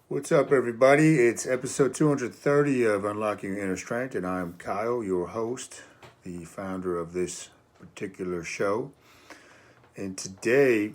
What's up, everybody? It's episode 230 of Unlocking Your Inner Strength, and I'm Kyle, your host, the founder of this particular show. And today,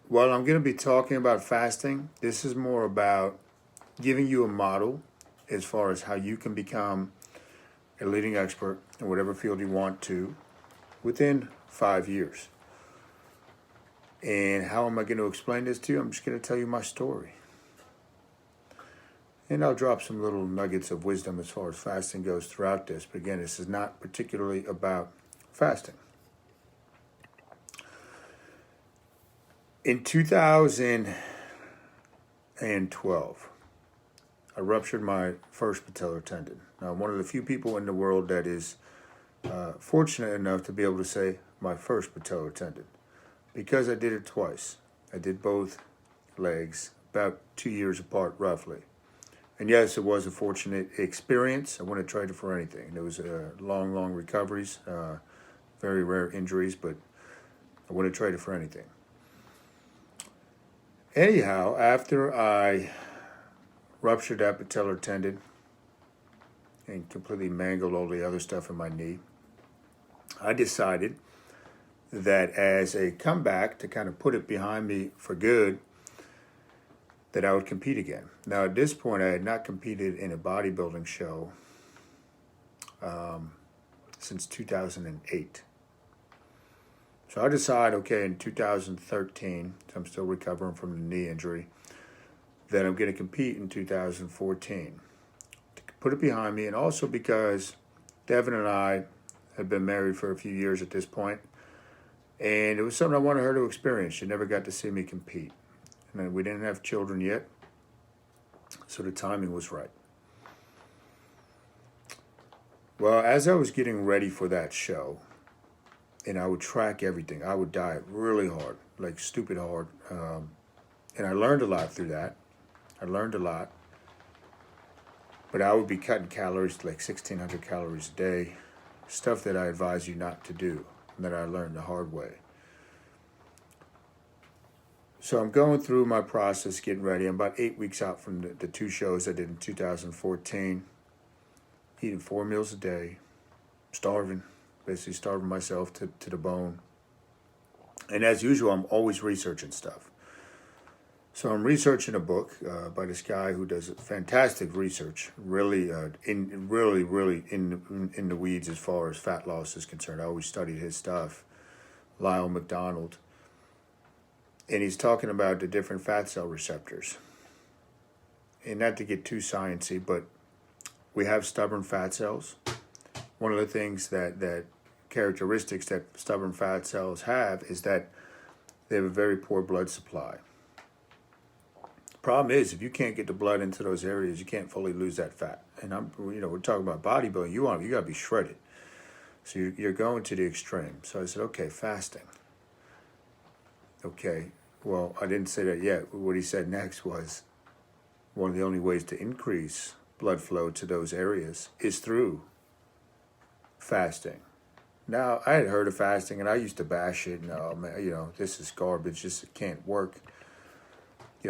while I'm going to be talking about fasting, this is more about giving you a model as far as how you can become a leading expert in whatever field you want to within 5 years. And how am I going to explain this to you? I'm just going to tell you my story. And I'll drop some little nuggets of wisdom as far as fasting goes throughout this. But again, this is not particularly about fasting. In 2012, I ruptured my first patellar tendon. Now, I'm one of the few people in the world that is fortunate enough to be able to say my first patellar tendon, because I did it twice. I did both legs about 2 years apart, roughly. And yes, it was a fortunate experience. I wouldn't trade it for anything. There was long recoveries, very rare injuries, but I wouldn't trade it for anything. Anyhow, after I ruptured that patellar tendon and completely mangled all the other stuff in my knee, I decided that as a comeback to kind of put it behind me for good, that I would compete again. Now, at this point, I had not competed in a bodybuilding show since 2008. So I decided, okay, in 2013, so I'm still recovering from the knee injury, that I'm going to compete in 2014. To put it behind me, and also because Devin and I had been married for a few years at this point, and it was something I wanted her to experience. She never got to see me compete. And we didn't have children yet, so the timing was right. Well, as I was getting ready for that show, and I would track everything, I would diet really hard, like stupid hard. And I learned a lot through that. But I would be cutting calories to like 1,600 calories a day, stuff that I advise you not to do, and that I learned the hard way. So I'm going through my process, getting ready. I'm about 8 weeks out from the two shows I did in 2014. Eating 4 meals a day, basically starving myself to the bone. And as usual, I'm always researching stuff. So I'm researching a book by this guy who does fantastic research, really in the weeds as far as fat loss is concerned. I always studied his stuff. Lyle McDonald. And he's talking about the different fat cell receptors. And not to get too sciencey, but we have stubborn fat cells. One of the things that characteristics that stubborn fat cells have is that they have a very poor blood supply. The problem is, if you can't get the blood into those areas, you can't fully lose that fat. And we're talking about bodybuilding. You got to be shredded. So you're going to the extreme. So I said, okay, fasting. Okay, well, I didn't say that yet. What he said next was one of the only ways to increase blood flow to those areas is through fasting. Now, I had heard of fasting, and I used to bash it. No, man, this is garbage. This can't work.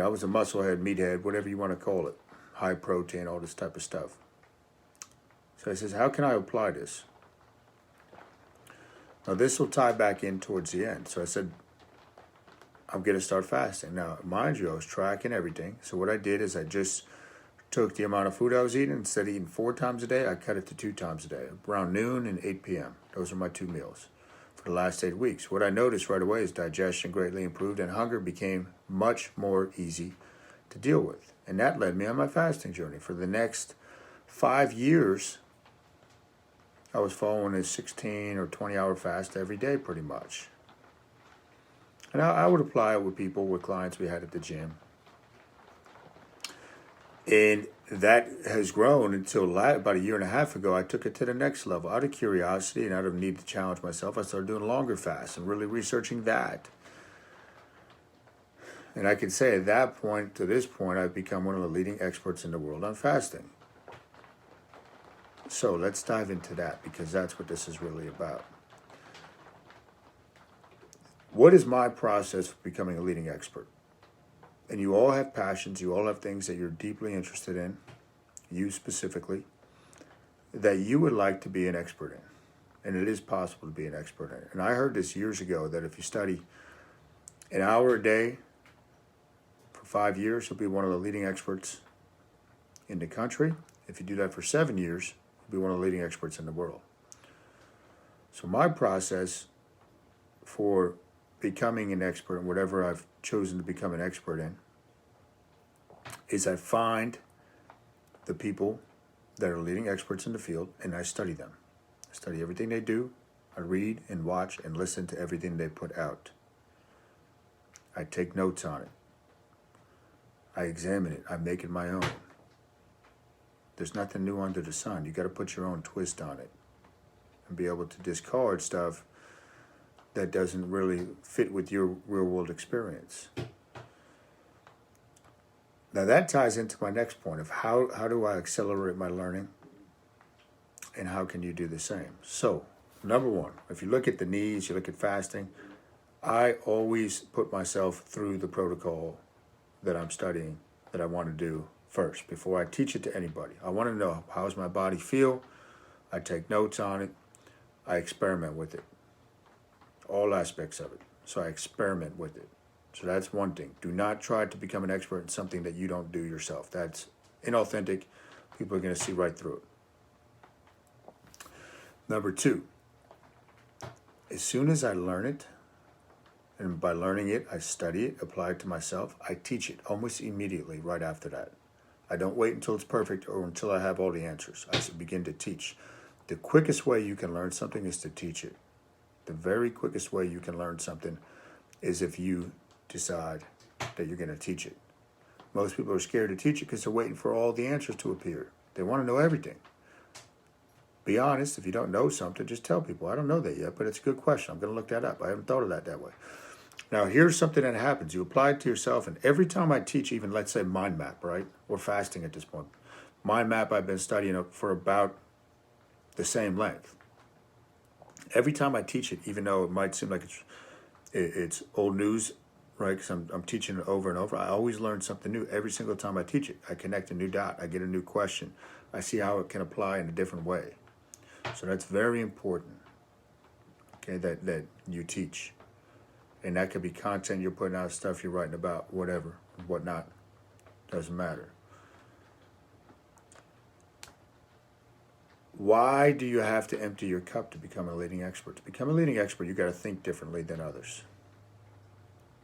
I was a musclehead, meathead, whatever you want to call it. High protein, all this type of stuff. So I says, how can I apply this? Now, this will tie back in towards the end. So I said, I'm going to start fasting. Now, mind you, I was tracking everything. So what I did is I just took the amount of food I was eating. Instead of eating 4 times a day, I cut it to 2 times a day, around noon and 8 p.m. Those are my 2 meals for the last 8 weeks. What I noticed right away is digestion greatly improved and hunger became much more easy to deal with. And that led me on my fasting journey. For the next 5 years, I was following a 16 or 20-hour fast every day pretty much. And I would apply it with people, with clients we had at the gym. And that has grown until about 1.5 years ago, I took it to the next level. Out of curiosity and out of need to challenge myself, I started doing longer fasts and really researching that. And I can say at that point, to this point, I've become one of the leading experts in the world on fasting. So let's dive into that, because that's what this is really about. What is my process for becoming a leading expert? And you all have passions, you all have things that you're deeply interested in, you specifically, that you would like to be an expert in. And it is possible to be an expert in it. And I heard this years ago, that if you study an hour a day for 5 years, you'll be one of the leading experts in the country. If you do that for 7 years, you'll be one of the leading experts in the world. So my process for becoming an expert in whatever I've chosen to become an expert in is I find the people that are leading experts in the field and I study them. I study everything they do. I read and watch and listen to everything they put out. I take notes on it. I examine it. I make it my own. There's nothing new under the sun. You got to put your own twist on it and be able to discard stuff that doesn't really fit with your real world experience. Now that ties into my next point of how do I accelerate my learning and how can you do the same? So, number one, if you look at the needs, you look at fasting, I always put myself through the protocol that I'm studying, that I want to do first, before I teach it to anybody. I want to know, how does my body feel? I take notes on it. I experiment with it. All aspects of it. So I experiment with it. So that's one thing. Do not try to become an expert in something that you don't do yourself. That's inauthentic. People are going to see right through it. Number two, as soon as I learn it, and by learning it, I study it, apply it to myself, I teach it almost immediately right after that. I don't wait until it's perfect or until I have all the answers. I begin to teach. The quickest way you can learn something is to teach it. The very quickest way you can learn something is if you decide that you're going to teach it. Most people are scared to teach it because they're waiting for all the answers to appear. They want to know everything. Be honest. If you don't know something, just tell people, I don't know that yet, but it's a good question. I'm going to look that up. I haven't thought of that way. Now, here's something that happens. You apply it to yourself, and every time I teach, even let's say mind map, right? Or fasting at this point. Mind map, I've been studying it for about the same length. Every time I teach it, even though it might seem like it's old news, right? Because I'm teaching it over and over. I always learn something new every single time I teach it. I connect a new dot. I get a new question. I see how it can apply in a different way. So that's very important, okay, that you teach. And that could be content you're putting out, stuff you're writing about, whatever, whatnot. Doesn't matter. Why do you have to empty your cup to become a leading expert? To become a leading expert, you got to think differently than others.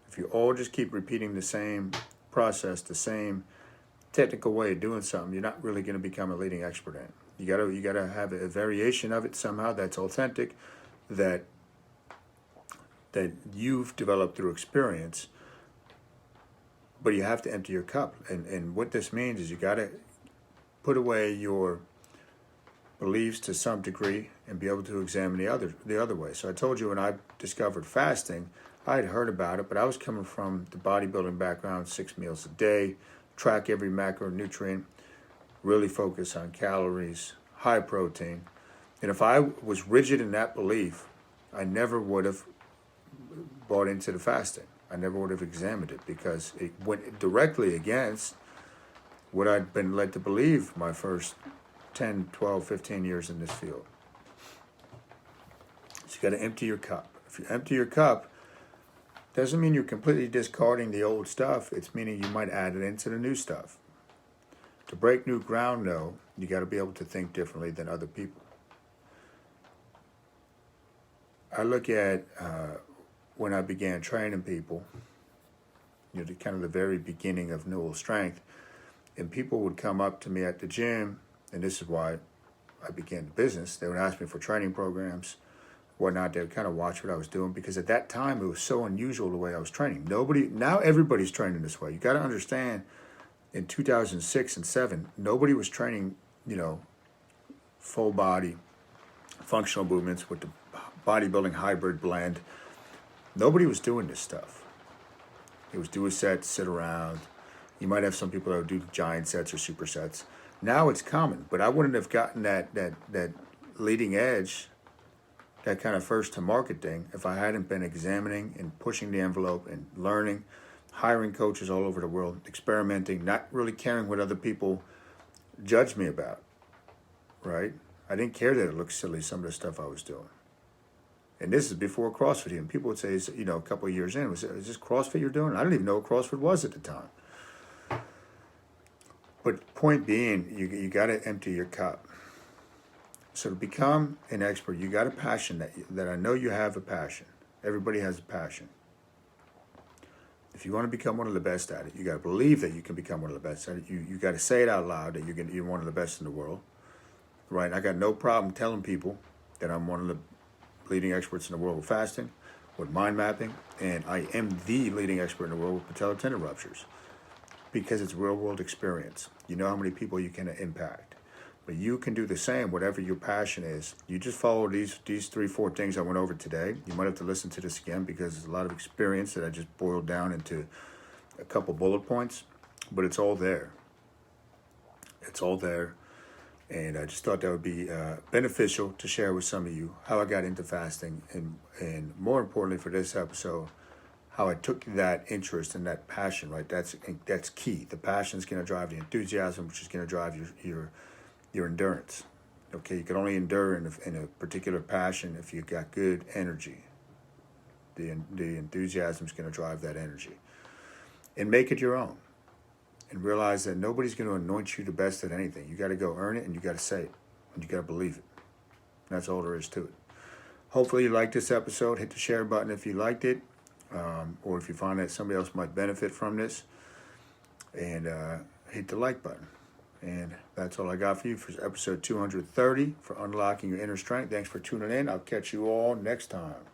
If you all just keep repeating the same process, the same technical way of doing something, you're not really going to become a leading expert in it. You gotta have a variation of it somehow that's authentic, that you've developed through experience. But you have to empty your cup, and what this means is you got to put away your beliefs to some degree and be able to examine the other way. So I told you when I discovered fasting, I had heard about it, but I was coming from the bodybuilding background, 6 meals a day, track every macronutrient, really focus on calories, high protein. And if I was rigid in that belief, I never would have bought into the fasting. I never would have examined it because it went directly against what I'd been led to believe my first 10, 12, 15 years in this field. So you got to empty your cup. If you empty your cup, doesn't mean you're completely discarding the old stuff. It's meaning you might add it into the new stuff. To break new ground, though, you got to be able to think differently than other people. I look at when I began training people, kind of the very beginning of Newell Strength, and people would come up to me at the gym, and this is why I began the business. They would ask me for training programs, whatnot. They would kind of watch what I was doing, because at that time it was so unusual the way I was training. Now everybody's training this way. You got to understand, in 2006 and 7, nobody was training, full body, functional movements with the bodybuilding hybrid blend. Nobody was doing this stuff. It was do a set, sit around. You might have some people that would do giant sets or supersets. Now it's common, but I wouldn't have gotten that leading edge, that kind of first to market thing, if I hadn't been examining and pushing the envelope and learning hiring coaches all over the world, experimenting, not really caring what other people judged me about, right? I didn't care that it looked silly, some of the stuff I was doing. And this is before CrossFit. And people would say, a couple of years in, is this CrossFit you're doing? I didn't even know what CrossFit was at the time. But point being, you got to empty your cup. So to become an expert, you got a passion that I know you have a passion. Everybody has a passion. If you want to become one of the best at it, you got to believe that you can become one of the best at it. You got to say it out loud that you're one of the best in the world, right? I got no problem telling people that I'm one of the leading experts in the world with fasting, with mind mapping, and I am the leading expert in the world with patellar tendon ruptures because it's real world experience. You know how many people you can impact. But you can do the same, whatever your passion is. You just follow these 3-4 things I went over today. You might have to listen to this again because there's a lot of experience that I just boiled down into a couple bullet points. But it's all there. It's all there. And I just thought that would be beneficial to share with some of you how I got into fasting. And more importantly for this episode, how I took that interest and that passion, right? That's key. The passion is going to drive the enthusiasm, which is going to drive your endurance. Okay, you can only endure in a particular passion if you've got good energy. The enthusiasm is going to drive that energy. And make it your own. And realize that nobody's going to anoint you the best at anything. You got to go earn it, and you got to say it. And you got to believe it. And that's all there is to it. Hopefully you liked this episode. Hit the share button if you liked it. Or if you find that somebody else might benefit from this. And hit the like button. And that's all I got for you for episode 230 for Unlocking Your Inner Strength. Thanks for tuning in. I'll catch you all next time.